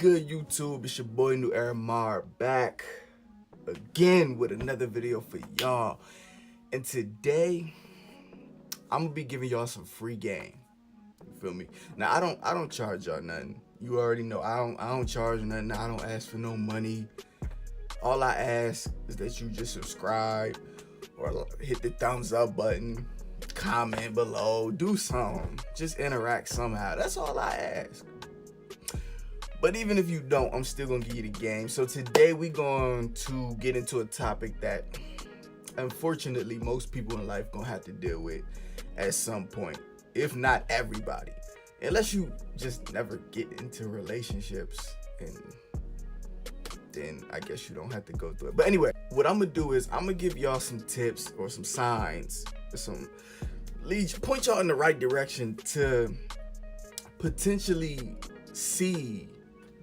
good, YouTube? It's your boy NewEraMar back again with another video for y'all. And today I'm gonna be giving y'all some free game. You feel me? Now I don't charge y'all nothing. You already know I don't charge nothing. I don't ask for no money. All I ask is that you just subscribe or hit the thumbs up button, comment below, do something. Just interact somehow. That's all I ask. But even if you don't, I'm still gonna give you the game. So today we're going to get into a topic that unfortunately most people in life gonna have to deal with at some point, if not everybody. Unless you just never get into relationships, and then I guess you don't have to go through it. But anyway, what I'm gonna do is I'm gonna give y'all some tips or some signs, or some leads, point y'all in the right direction to potentially see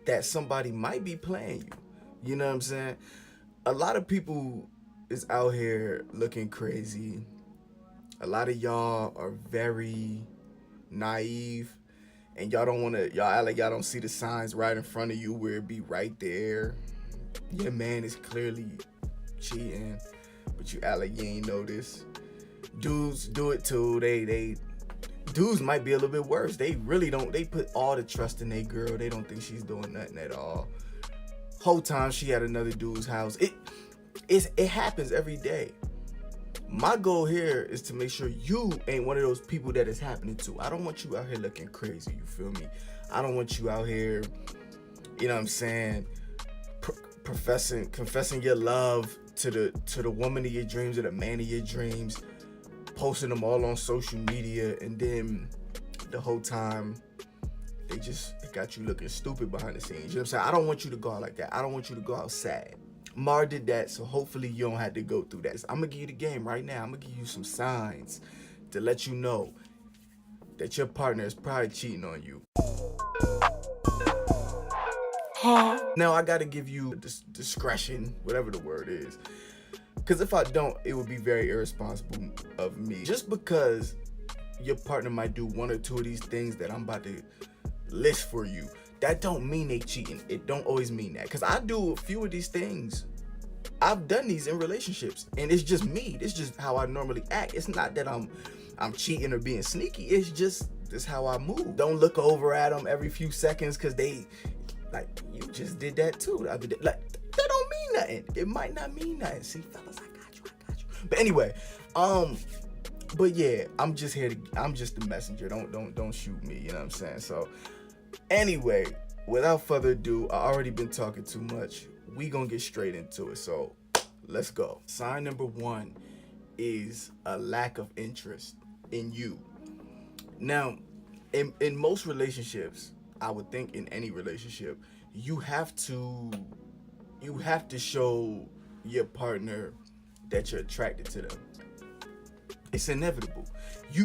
that somebody might be playing you. You know what I'm saying? A lot of people is out here looking crazy. A lot of y'all are very naive, and y'all act like y'all don't see the signs right in front of you where it be right there. Your man is clearly cheating, but you act like you ain't notice. Dudes do it too. Dudes might be a little bit worse. They really don't. They put all the trust in their girl. They don't think she's doing nothing at all. Whole time she at another dude's house. It happens every day. My goal here is to make sure you ain't one of those people that it's happening to. I don't want you out here looking crazy. You feel me? I don't want you out here, you know what I'm saying, confessing your love to the woman of your dreams or the man of your dreams, posting them all on social media, and then the whole time it got you looking stupid behind the scenes. You know what I'm saying? I don't want you to go out like that. I don't want you to go out sad. Mar did that, so hopefully you don't have to go through that. I'm gonna give you the game right now. I'm gonna give you some signs to let you know that your partner is probably cheating on you. Now I gotta give you discretion, whatever the word is, because if I don't, it would be very irresponsible of me. Just because your partner might do one or two of these things that I'm about to list for you, that don't mean they cheating. It don't always mean that, because I do a few of these things. I've done these in relationships, and it's just me. It's just how I normally act. It's not that I'm cheating or being sneaky. It's just this how I move. Don't look over at them every few seconds, because they like, you just did that too. Like, that don't mean nothing. It might not mean nothing. See, fellas, I got you. But anyway, but yeah, I'm just the messenger. Don't shoot me. You know what I'm saying? So anyway, without further ado, I already been talking too much. We gonna get straight into it. So let's go. Sign number one is a lack of interest in you. Now, in most relationships, I would think in any relationship, you have to show your partner that you're attracted to them. It's inevitable.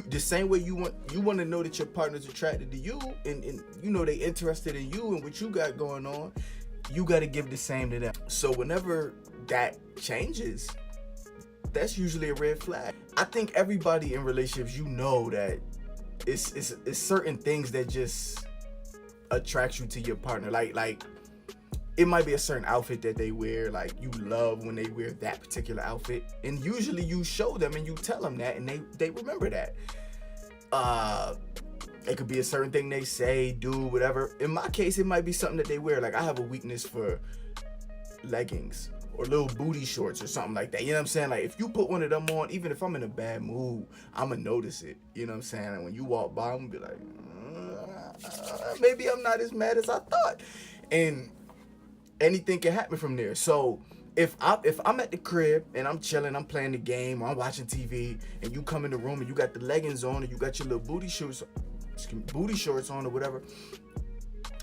The same way you want to know that your partner's attracted to you, and you know they interested in you and what you got going on. You got to give the same to them. So whenever that changes, that's usually a red flag. I think everybody in relationships, you know that it's certain things that just attracts you to your partner. Like it might be a certain outfit that they wear, like you love when they wear that particular outfit, and usually you show them and you tell them that, and they remember that. It could be a certain thing they say, do, whatever. In my case, it might be something that they wear. Like I have a weakness for leggings or little booty shorts or something like that. You know what I'm saying? Like if you put one of them on, even if I'm in a bad mood, I'ma notice it. You know what I'm saying? And when you walk by, I'm gonna be like, maybe I'm not as mad as I thought. And anything can happen from there. So if I'm at the crib and I'm chilling, I'm playing the game, or I'm watching TV, and you come in the room and you got the leggings on and you got your little booty shorts on or whatever,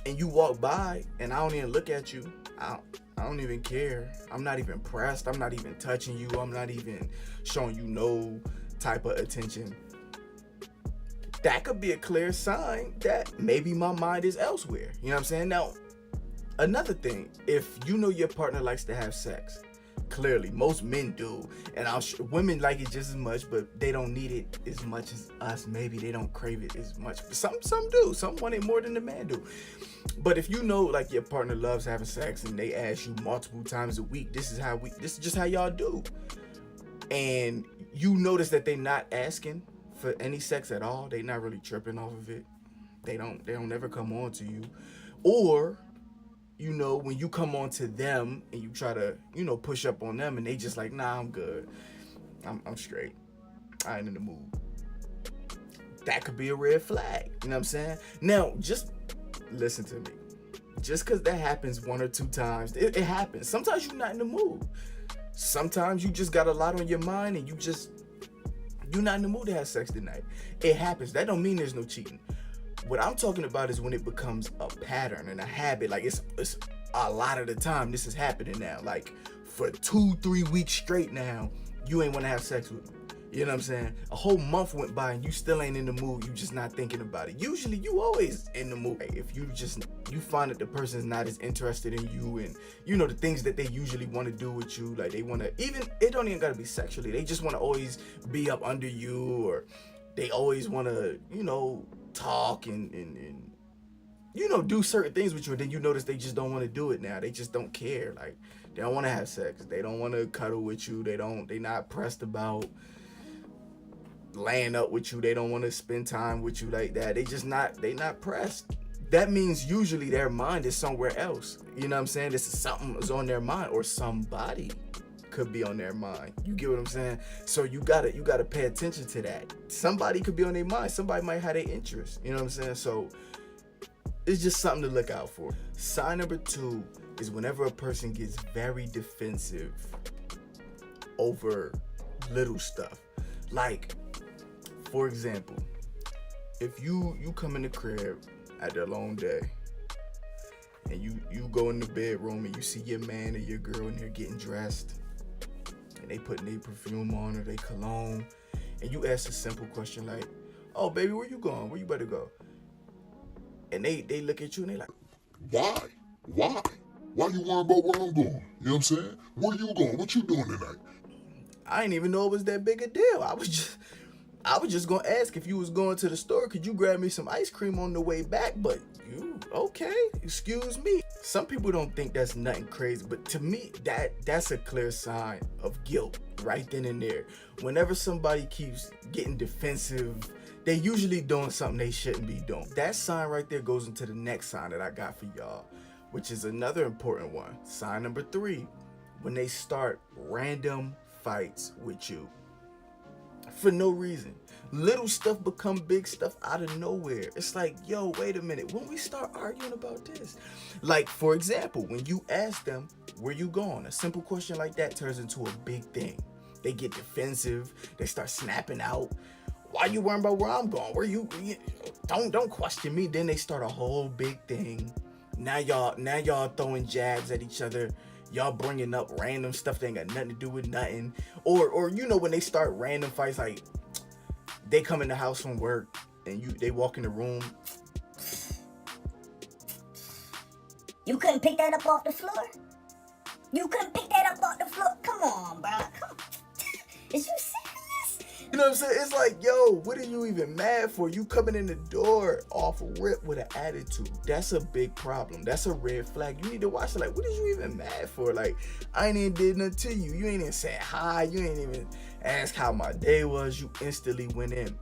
and you walk by and I don't even look at you, I don't even care. I'm not even pressed. I'm not even touching you. I'm not even showing you no type of attention. That could be a clear sign that maybe my mind is elsewhere. You know what I'm saying? Now, another thing, if you know your partner likes to have sex, Clearly, most men do, and women like it just as much, but they don't need it as much as us. Maybe they don't crave it as much. Some do. Some want it more than the man do. But if you know, like, your partner loves having sex and they ask you multiple times a week, this is just how y'all do, and you notice that they not asking for any sex at all, they not really tripping off of it. They don't ever come on to you, or you know, when you come on to them and you try to, you know, push up on them and they just like, nah, I'm good. I'm straight. I ain't in the mood. That could be a red flag. You know what I'm saying? Now, just listen to me. Just because that happens one or two times, it happens. Sometimes you're not in the mood. Sometimes you just got a lot on your mind and you're not in the mood to have sex tonight. It happens. That don't mean there's no cheating. What I'm talking about is when it becomes a pattern and a habit. Like, it's a lot of the time this is happening now. Like, for 2-3 weeks straight now, you ain't want to have sex with me. You know what I'm saying? A whole month went by and you still ain't in the mood. You just not thinking about it. Usually you always in the mood. If you find that the person's not as interested in you and, you know, the things that they usually want to do with you, like they want to, even, it don't even got to be sexually. They just want to always be up under you, or they always want to, you know, talk and you know, do certain things with you, and then you notice they just don't want to do it now. They just don't care. Like, they don't want to have sex. They don't want to cuddle with you. They not pressed about laying up with you. They don't want to spend time with you like that. They not pressed. That means usually their mind is somewhere else. You know what I'm saying? This is something is on their mind, or somebody could be on their mind. You get what I'm saying? So you gotta pay attention to that. Somebody could be on their mind. Somebody might have their interest. You know what I'm saying? So it's just something to look out for. Sign number 2 is whenever a person gets very defensive over little stuff. Like, for example, if you come in the crib after a long day and you go in the bedroom and you see your man or your girl in there getting dressed, and they putting their perfume on or their cologne, and you ask a simple question like, "Oh, baby, where you going? Where you better go?" And they look at you and they like, Why you worrying about where I'm going? You know what I'm saying? Where you going? What you doing tonight? I didn't even know it was that big a deal. I was just gonna ask if you was going to the store, could you grab me some ice cream on the way back? But you, okay, excuse me. Some people don't think that's nothing crazy, but to me, that's a clear sign of guilt right then and there. Whenever somebody keeps getting defensive, they usually doing something they shouldn't be doing. That sign right there goes into the next sign that I got for y'all, which is another important one. Sign number 3, when they start random fights with you for no reason. Little stuff become big stuff out of nowhere. It's like, yo, wait a minute, when we start arguing about this? Like, for example, when you ask them, where you going? A simple question like that turns into a big thing. They get defensive. They start snapping out. Why you worrying about where I'm going? Where you don't question me. Then they start a whole big thing. Now y'all throwing jabs at each other. Y'all bringing up random stuff that ain't got nothing to do with nothing. Or you know, when they start random fights, like they come in the house from work and they walk in the room. You couldn't pick that up off the floor? You couldn't pick that up off the floor? Come on, bro. Come on. Is you serious? You know what I'm saying? It's like, yo, what are you even mad for? You coming in the door off rip with an attitude. That's a big problem. That's a red flag. You need to watch it. Like, what are you even mad for? Like, I ain't even did nothing to you. You ain't even saying hi. You ain't even ask how my day was. You instantly went in.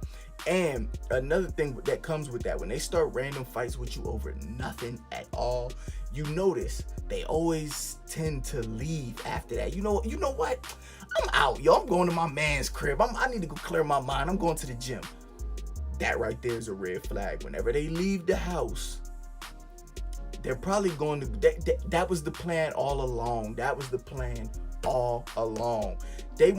And another thing that comes with that, when they start random fights with you over nothing at all, you notice they always tend to leave after that. You know what? I'm out, yo. I'm going to my man's crib. I need to go clear my mind. I'm going to the gym. That right there is a red flag. Whenever they leave the house, they're probably going to. That was the plan all along. That was the plan all along. They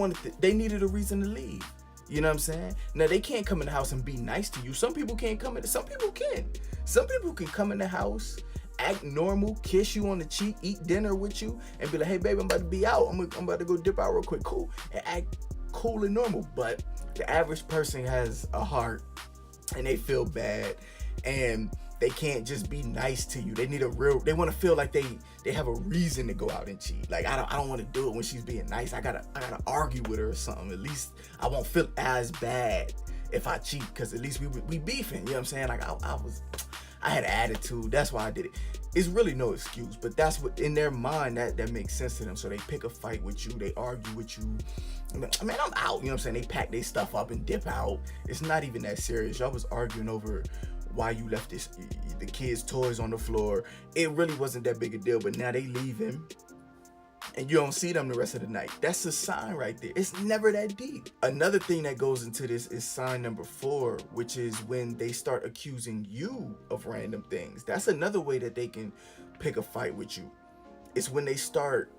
needed a reason to leave. You know what I'm saying? Now, they can't come in the house and be nice to you. Some people can't come in. Some people can. Some people can come in the house, act normal, kiss you on the cheek, eat dinner with you, and be like, hey, baby, I'm about to be out. I'm about to go dip out real quick. Cool. And act cool and normal. But the average person has a heart, and they feel bad. And They can't just be nice to you. They need they want to feel like they have a reason to go out and cheat. Like, I don't want to do it when she's being nice. I gotta argue with her or something. At least I won't feel as bad if I cheat, because at least we beefing. You know what I'm saying? Like, I had an attitude. That's why I did it. It's really no excuse, but that's what in their mind that makes sense to them. So they pick a fight with you. They argue with you. I mean, I'm out. You know what I'm saying? They pack their stuff up and dip out. It's not even that serious. Y'all was arguing over why you left the kids' toys on the floor. It really wasn't that big a deal, but now they leaving and you don't see them the rest of the night. That's a sign right there. It's never that deep. Another thing that goes into this is sign number 4, which is when they start accusing you of random things. That's another way that they can pick a fight with you. It's when they start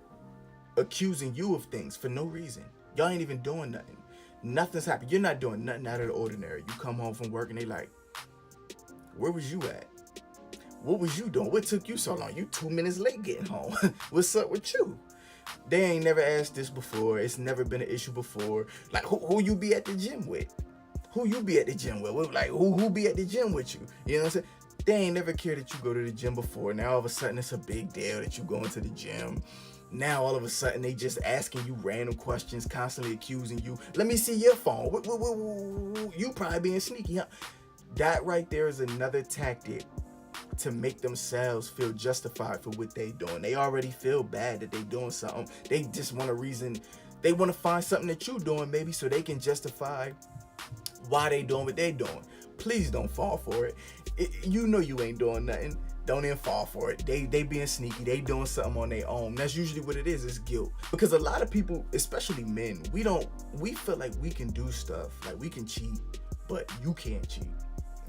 accusing you of things for no reason. Y'all ain't even doing nothing. Nothing's happened. You're not doing nothing out of the ordinary. You come home from work and they like, where was you at? What was you doing? What took you so long? You 2 minutes late getting home. What's up with you? They ain't never asked this before. It's never been an issue before. Like, who you be at the gym with? Who you be at the gym with? Like, who be at the gym with you? You know what I'm saying? They ain't never cared that you go to the gym before. Now all of a sudden it's a big deal that you going to the gym. Now all of a sudden they just asking you random questions, constantly accusing you. Let me see your phone. You probably being sneaky, huh? That right there is another tactic to make themselves feel justified for what they doing. They already feel bad that they doing something. They just want a reason. They want to find something that you doing maybe so they can justify why they doing what they doing. Please don't fall for it. You know you ain't doing nothing. Don't even fall for it. They being sneaky. They doing something on their own. That's usually what it is. It's guilt. Because a lot of people, especially men, we feel like we can do stuff. Like, we can cheat, but you can't cheat.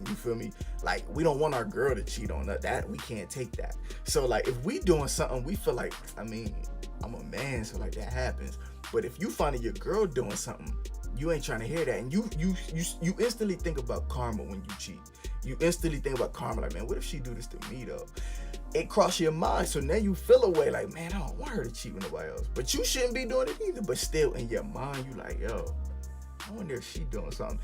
You feel me? Like, we don't want our girl to cheat on us. That we can't take that. So like, if we doing something, we feel like, I mean, I'm a man, so like that happens. But if you find your girl doing something, you ain't trying to hear that, and you instantly think about karma when you cheat. You instantly think about karma, like, man, what if she do this to me though? It crosses your mind, so now you feel away, like, man, I don't want her to cheat with nobody else. But you shouldn't be doing it either. But still, in your mind, you like, yo, I wonder if she doing something.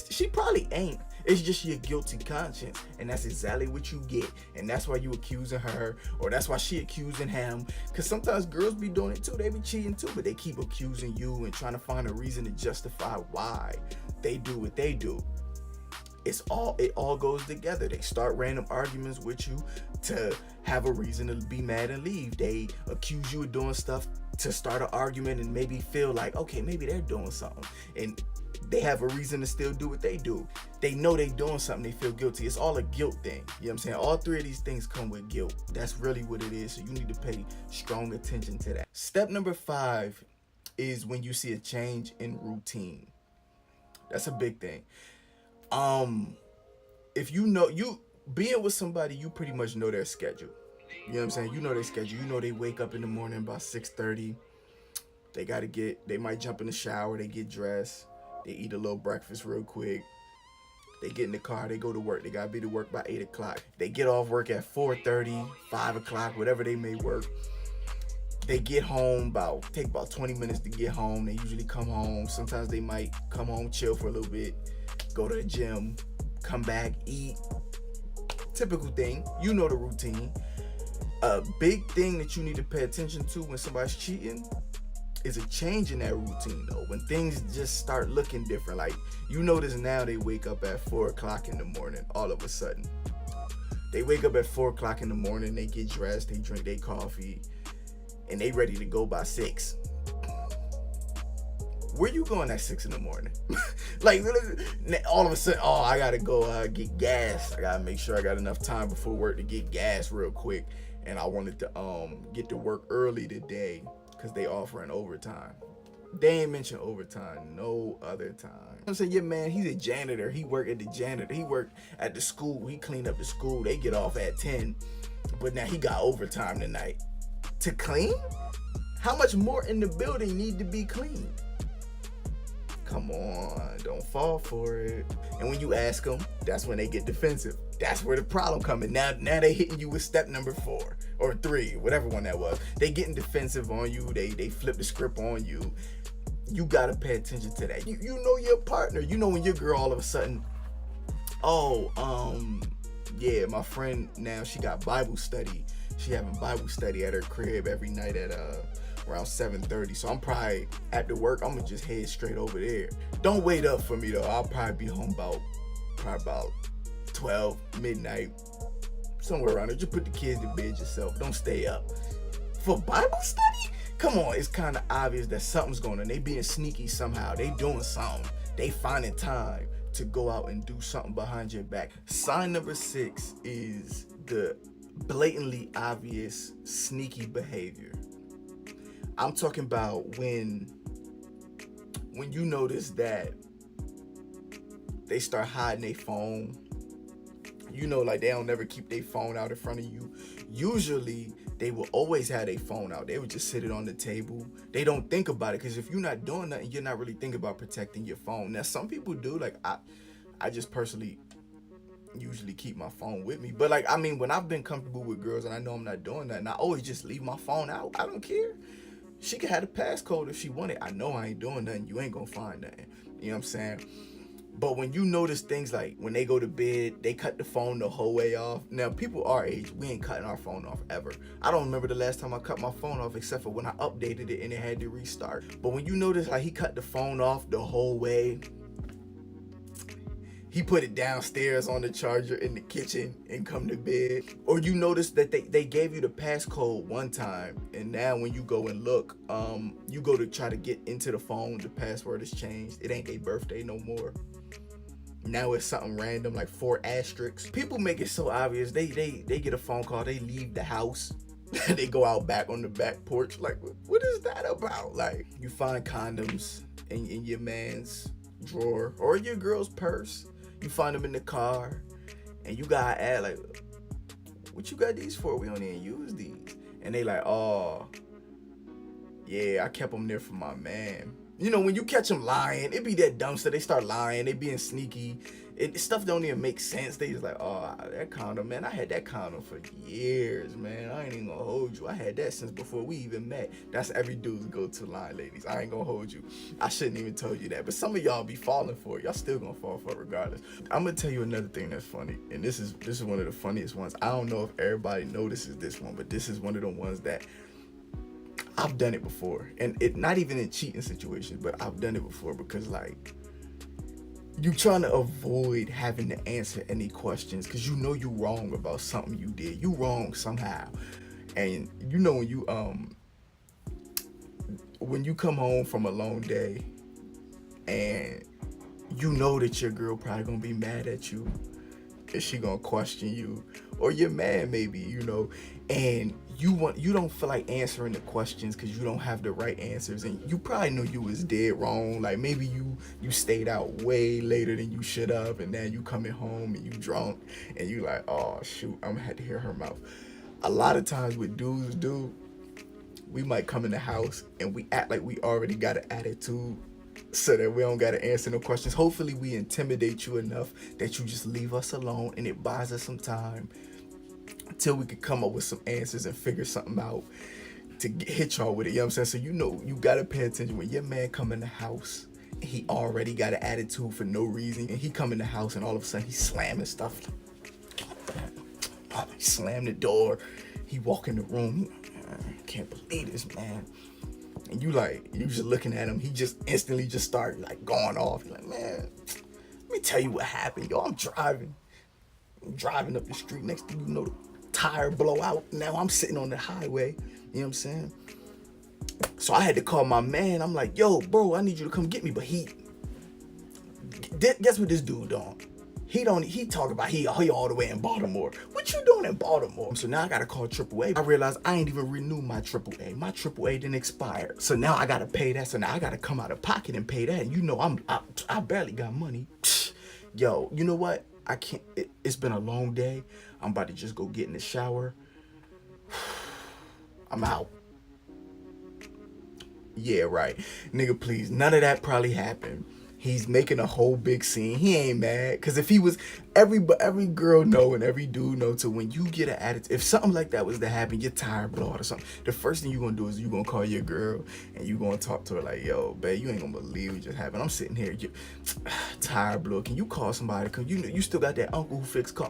She probably ain't. It's just your guilty conscience, and that's exactly what you get. And that's why you accusing her, or that's why she accusing him. Because sometimes girls be doing it too. They be cheating too, but they keep accusing you and trying to find a reason to justify why they do what they do. It all goes together. They start random arguments with you to have a reason to be mad and leave. They accuse you of doing stuff to start an argument and maybe feel like, okay, maybe they're doing something, and they have a reason to still do what they do. They know they doing something, they feel guilty. It's all a guilt thing. You know what I'm saying? All 3 of these things come with guilt. That's really what it is. So you need to pay strong attention to that. Step number 5 is when you see a change in routine. That's a big thing. If you know, you being with somebody, you pretty much know their schedule. You know what I'm saying? You know their schedule. You know they wake up in the morning about 6:30. They might jump in the shower, they get dressed, they eat a little breakfast real quick. They get in the car, they go to work. They gotta be to work by 8 o'clock. They get off work at 4:30, 5 o'clock, whatever they may work. They get home take about 20 minutes to get home. They usually come home. Sometimes they might come home, chill for a little bit, go to the gym, come back, eat. Typical thing. You know the routine. A big thing that you need to pay attention to when somebody's cheating is a change in that routine though. When things just start looking different. Like, you notice now they wake up at 4 o'clock in the morning all of a sudden. They wake up at 4 o'clock in the morning, they get dressed, they drink their coffee, and they ready to go by 6. Where you going at 6 in the morning? Like, all of a sudden, oh, I gotta go get gas. I gotta make sure I got enough time before work to get gas real quick. And I wanted to get to work early today because they offering overtime. They ain't mention overtime no other time. I'm saying, yeah, man, he's a janitor. He work at the janitor. He work at the school. He clean up the school. They get off at 10. But now he got overtime tonight. To clean? How much more in the building need to be cleaned? Come on, don't fall for it. And when you ask them, that's when they get defensive. That's where the problem comes in. Now they hitting you with step number 4 or 3, whatever one that was. They getting defensive on you. They flip the script on you. You gotta pay attention to that. You know your partner. You know when your girl all of a sudden, Yeah, my friend now, she got Bible study. She having Bible study at her crib every night at around 7:30. So I'm probably after work, I'm gonna just head straight over there. Don't wait up for me though. I'll probably be home about 12 midnight, somewhere around there. Just put the kids to bed yourself. Don't stay up for Bible study. Come on, it's kind of obvious that something's going on. They being sneaky somehow. They doing something. They finding time to go out and do something behind your back. Sign number 6 is the blatantly obvious sneaky behavior. I'm talking about when you notice that they start hiding their phone. You know, like they don't never keep their phone out in front of you. Usually they will always have their phone out. They would just sit it on the table. They don't think about it, because if you're not doing nothing, you're not really thinking about protecting your phone. Now, some people do. Like I just personally usually keep my phone with me. But like, I mean, when I've been comfortable with girls and I know I'm not doing nothing, I always just leave my phone out. I don't care. She can have the passcode if she wanted. I know I ain't doing nothing. You ain't gonna find nothing. You know what I'm saying? But when you notice things like when they go to bed, they cut the phone the whole way off. Now, people our age, we ain't cutting our phone off ever. I don't remember the last time I cut my phone off except for when I updated it and it had to restart. But when you notice like he cut the phone off the whole way, he put it downstairs on the charger in the kitchen and come to bed. Or you notice that they gave you the passcode one time, and now when you go and look, you go to try to get into the phone, the password has changed. It ain't their birthday no more. Now it's something random like 4 asterisks. People make it so obvious. They get a phone call, they leave the house. They go out back on the back porch. Like, what is that about? Like, you find condoms in your man's drawer or your girl's purse. You find them in the car, and you gotta add like, what you got these for? We don't even use these. And they like, oh, yeah, I kept them there for my man. You know, when you catch them lying, it be that dumpster. They start lying. They being sneaky. Stuff don't even make sense. They just like, oh, that condom, man. I had that condom for years, man. I ain't even gonna hold you. I had that since before we even met. That's every dude's go-to line, ladies. I ain't gonna hold you. I shouldn't even told you that. But some of y'all be falling for it. Y'all still gonna fall for it regardless. I'm gonna tell you another thing that's funny. And this is one of the funniest ones. I don't know if everybody notices this one, but this is one of the ones that I've done it before. And it not even in cheating situations, but I've done it before because like, you trying to avoid having to answer any questions because you know you wrong about something you did. You wrong somehow. And you know when you come home from a long day and you know that your girl probably gonna be mad at you, and she gonna question you, or your man maybe, you know, and you don't feel like answering the questions because you don't have the right answers, and you probably know you was dead wrong. Like maybe you stayed out way later than you should have, and now you coming home and you drunk and you like, oh shoot, I'm gonna have to hear her mouth. A lot of times what dudes do, we might come in the house and we act like we already got an attitude so that we don't gotta answer no questions. Hopefully we intimidate you enough that you just leave us alone, and it buys us some time until we can come up with some answers and figure something out to hit y'all with it. You know what I'm saying? So you know you gotta pay attention when your man come in the house and he already got an attitude for no reason, and he come in the house and all of a sudden he's slamming stuff. He slam the door, he walk in the room, I can't believe this, man. And you just looking at him, he just instantly just started like going off. You're like, man, let me tell you what happened, yo. I'm driving up the street, next thing you know, the tire blow out. Now I'm sitting on the highway, you know what I'm saying? So I had to call my man. I'm like, yo, bro, I need you to come get me. But guess what this dude doing? He talk about he all the way in Baltimore. What you doing in Baltimore? So now I gotta call AAA. I realized I ain't even renewed my AAA. My AAA didn't expire. So now I gotta pay that. So now I gotta come out of pocket and pay that. And you know I barely got money. Yo, you know what? I can't. It's been a long day. I'm about to just go get in the shower. I'm out. Yeah, right. Nigga, please. None of that probably happened. He's making a whole big scene. He ain't mad. Because if he was, every girl know and every dude know too, when you get an attitude, if something like that was to happen, you're tired, blood or something, the first thing you're gonna do is you're gonna call your girl and you're gonna talk to her like, yo, babe, you ain't gonna believe what just happened. I'm sitting here, tired, blood. Can you call somebody? Cause you still got that uncle who fixed car.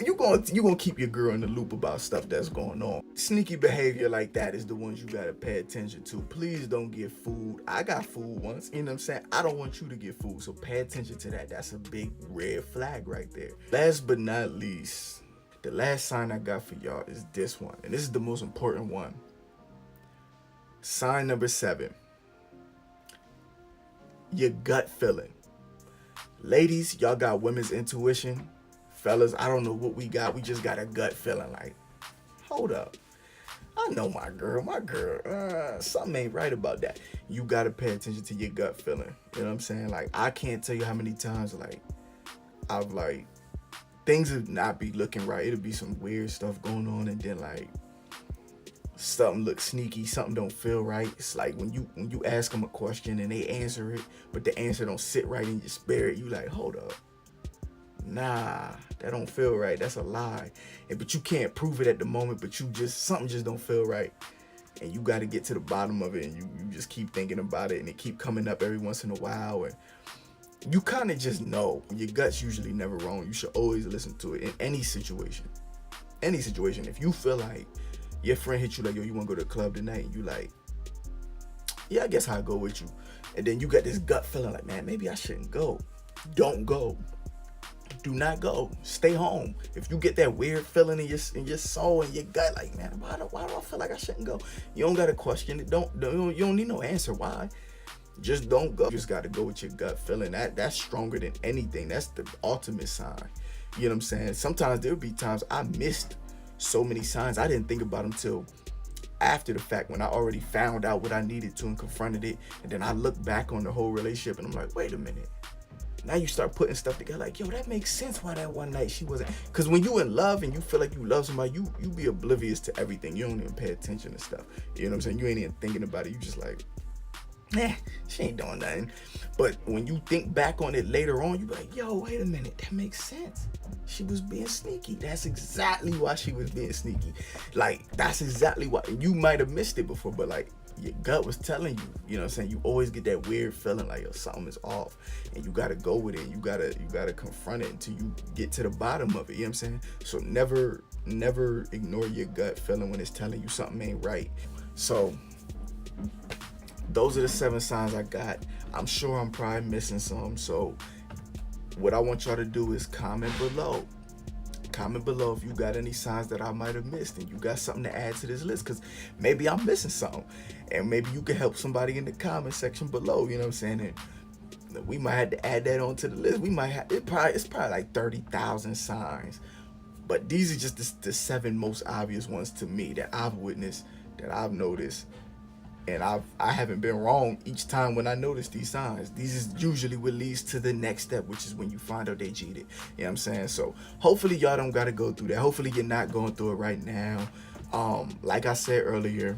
You gonna keep your girl in the loop about stuff that's going on. Sneaky behavior like that is the ones you gotta pay attention to. Please don't get fooled. I got fooled once, you know what I'm saying? I don't want you to get fooled, so pay attention to that. That's a big red flag right there. Last but not least, the last sign I got for y'all is this one, and this is the most important one. Sign number 7, your gut feeling. Ladies, y'all got women's intuition. Fellas, I don't know what we got. We just got a gut feeling like, hold up. I know my girl, something ain't right about that. You gotta pay attention to your gut feeling. You know what I'm saying? Like, I can't tell you how many times, like, I've, like, things would not be looking right. It'll be some weird stuff going on, and then, like, something looks sneaky, something don't feel right. It's like when you ask them a question and they answer it, but the answer don't sit right in your spirit, you like, hold up. Nah, that don't feel right. That's a lie. But you can't prove it at the moment, but something just don't feel right. And you got to get to the bottom of it, and you just keep thinking about it, and it keep coming up every once in a while, and you kind of just know. Your gut's usually never wrong. You should always listen to it in any situation. Any situation. If you feel like your friend hit you like, yo, you want to go to the club tonight? And you like, yeah, I guess I'll go with you. And then you got this gut feeling like, man, maybe I shouldn't go. Don't go. Do not go. Stay home. If you get that weird feeling in your soul and your gut, like, man, why do I feel like I shouldn't go? You don't gotta question it. You don't need no answer. Why? Just don't go. You just gotta go with your gut feeling. That's stronger than anything. That's the ultimate sign. You know what I'm saying? Sometimes there'll be times I missed so many signs. I didn't think about them till after the fact, when I already found out what I needed to and confronted it. And then I look back on the whole relationship and I'm like, wait a minute. Now you start putting stuff together like, yo, that makes sense why that one night she wasn't. Because when you in love and you feel like you love somebody, you be oblivious to everything. You don't even pay attention to stuff. You know what I'm saying? You ain't even thinking about it. You just like, she ain't doing nothing. But when you think back on it later on, you be like, yo, wait a minute, that makes sense. She was being sneaky. That's exactly why she was being sneaky. Like, that's exactly why. You might have missed it before, but like, your gut was telling you, you know what I'm saying? You always get that weird feeling like, yo, something is off, and you gotta go with it. You gotta confront it until you get to the bottom of it. You know what I'm saying? So never ignore your gut feeling when it's telling you something ain't right. So those are the 7 signs I got. I'm sure I'm probably missing some. So what I want y'all to do is comment below. Comment below if you got any signs that I might have missed and you got something to add to this list, because maybe I'm missing something, and maybe you can help somebody in the comment section below. You know what I'm saying? And we might have to add that onto the list. We might have it's probably like 30,000 signs, but these are just the 7 most obvious ones to me that I've witnessed, that I've noticed. And I haven't been wrong each time when I notice these signs. These is usually what leads to the next step, which is when you find out they cheated. You know what I'm saying? So hopefully y'all don't gotta go through that. Hopefully you're not going through it right now. Like I said earlier,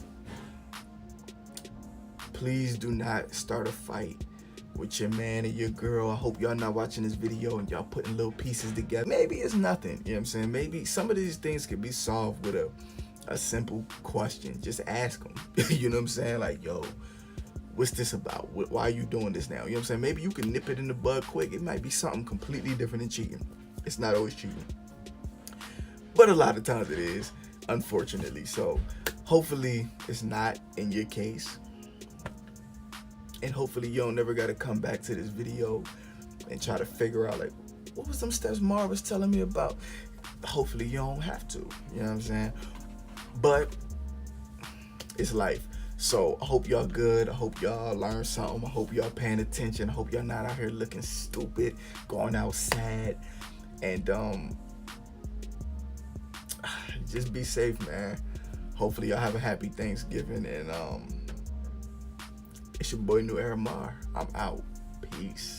please do not start a fight with your man or your girl. I hope y'all not watching this video and y'all putting little pieces together. Maybe it's nothing. You know what I'm saying? Maybe some of these things could be solved with a simple question. Just ask them. You know what I'm saying? Like, yo, what's this about? Why are you doing this now? You know what I'm saying? Maybe you can nip it in the bud quick. It might be something completely different than cheating. It's not always cheating, but a lot of times it is, unfortunately. So hopefully it's not in your case, and hopefully you don't never got to come back to this video and try to figure out, like, what was them steps Mar was telling me about. Hopefully you don't have to. You know what I'm saying? But it's life. So I hope y'all good. I hope y'all learned something. I hope y'all paying attention. I hope y'all not out here looking stupid, going out sad. And just be safe, man. Hopefully y'all have a happy Thanksgiving. And it's your boy NewEraMar. I'm out. Peace.